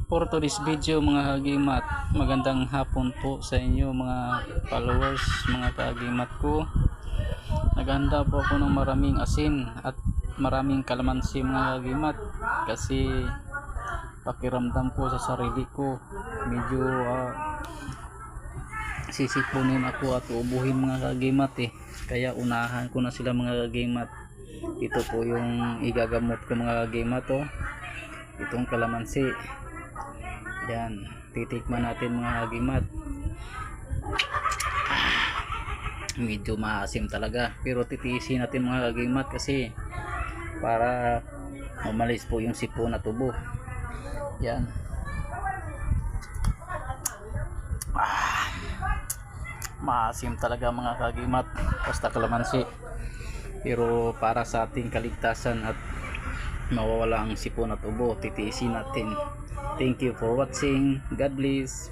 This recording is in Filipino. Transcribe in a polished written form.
for today's video mga kagimat. Magandang hapon po sa inyo mga followers, mga kagimat ko. Naghanda po ako ng maraming asin at maraming kalamansi mga kagimat, kasi pakiramdam ko sa sarili ko medyo sisipunin ako at uubuhin mga kagimat kaya unahan ko na sila mga kagimat. Ito po yung igagamot ko mga kagimat. Itong kalamansi, yan, titikman natin mga kagimat. Medyo maasim talaga, pero titiisin natin mga kagimat kasi para umalis po yung sipon at tubo. Yan. Maasim talaga mga kagimat basta kalamansi, pero para sa ating kaligtasan at mawawala ang sipon at ubo, titiisin natin. Thank you for watching. God bless.